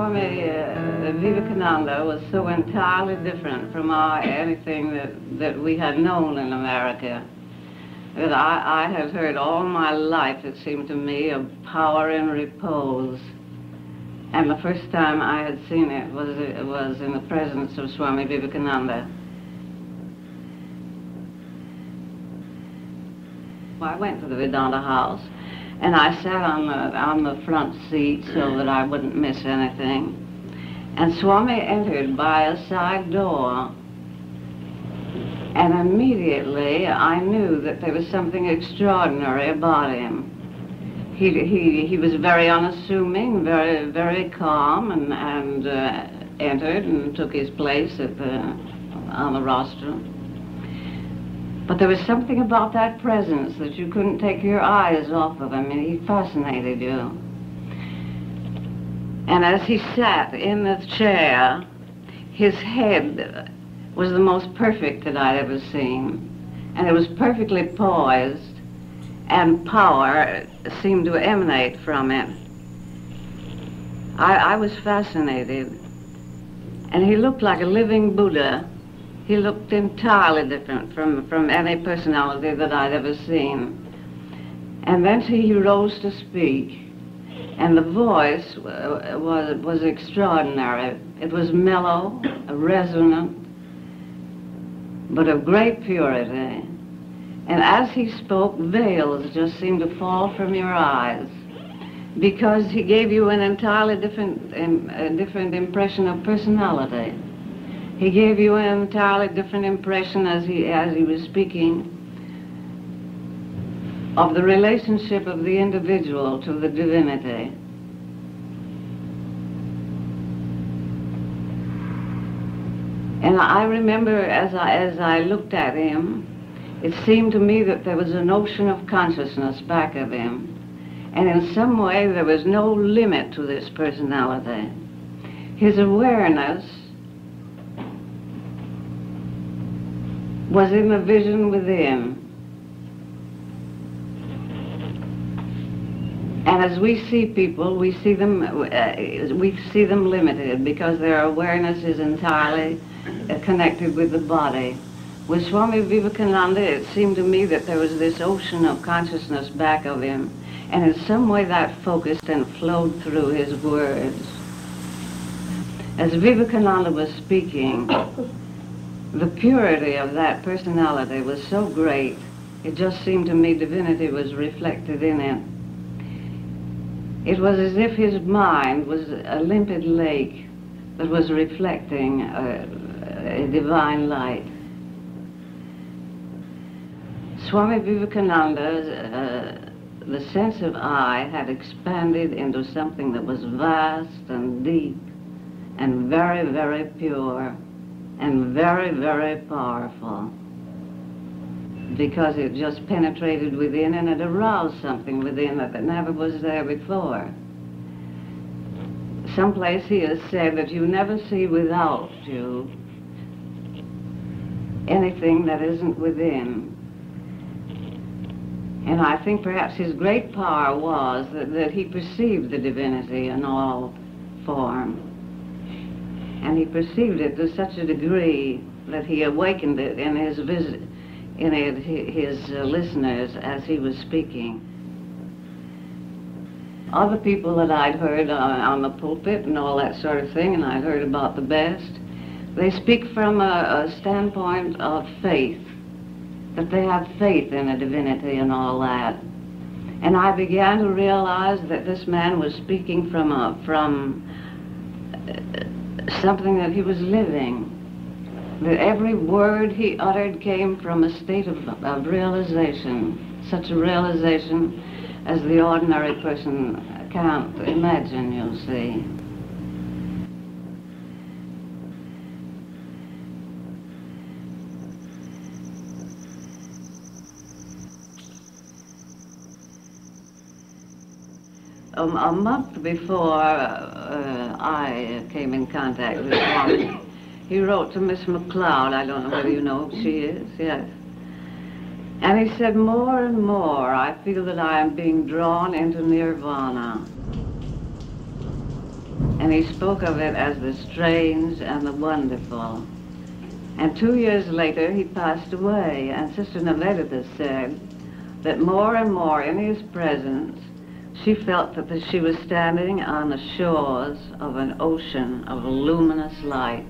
Swami Vivekananda was so entirely different from anything that we had known in America, that I had heard all my life, it seemed to me, of power in repose. And the first time I had seen it was in the presence of Swami Vivekananda. I went to the Vedanta house, and I sat on the front seat so that I wouldn't miss anything. And Swami entered by a side door, and immediately I knew that there was something extraordinary about him. He was very unassuming, very calm, and entered and took his place on the rostrum. But there was something about that presence that you couldn't take your eyes off of him, and he fascinated you. And as he sat in the chair, his head was the most perfect that I'd ever seen. And it was perfectly poised, and power seemed to emanate from it. I was fascinated. And he looked like a living Buddha. He looked entirely different from any personality that I'd ever seen. And then he rose to speak, and the voice was extraordinary. It was mellow, resonant, but of great purity. And as he spoke, veils just seemed to fall from your eyes, because he gave you an entirely different impression of personality. He gave you an entirely different impression as he was speaking of the relationship of the individual to the divinity. And I remember as I looked at him, it seemed to me that there was an ocean of consciousness back of him. And in some way there was no limit to this personality. His awareness was in the vision within. And as we see people, we see them limited because their awareness is entirely connected with the body. With Swami Vivekananda, it seemed to me that there was this ocean of consciousness back of him, and in some way that focused and flowed through his words. As Vivekananda was speaking, the purity of that personality was so great, it just seemed to me divinity was reflected in it. It was as if his mind was a limpid lake that was reflecting a divine light. Swami Vivekananda's the sense of I had expanded into something that was vast and deep and very, very pure and very, very powerful, because it just penetrated within and it aroused something within that never was there before. Someplace he has said that you never see without you anything that isn't within. And I think perhaps his great power was that he perceived the divinity in all form. And he perceived it to such a degree that he awakened it in his listeners as he was speaking. Other people that I'd heard on the pulpit and all that sort of thing, and I'd heard about the best, they speak from a standpoint of faith, that they have faith in a divinity and all that. And I began to realize that this man was speaking from something that he was living, that every word he uttered came from a state of realization, such a realization as the ordinary person can't imagine, you see. A month before I came in contact with Swami, he wrote to Miss McLeod, I don't know whether you know who she is, yes. And he said, more and more I feel that I am being drawn into nirvana. and he spoke of it as the strange and the wonderful. And 2 years later he passed away, and Sister Naleta said that more and more in his presence she felt that she was standing on the shores of an ocean of luminous light.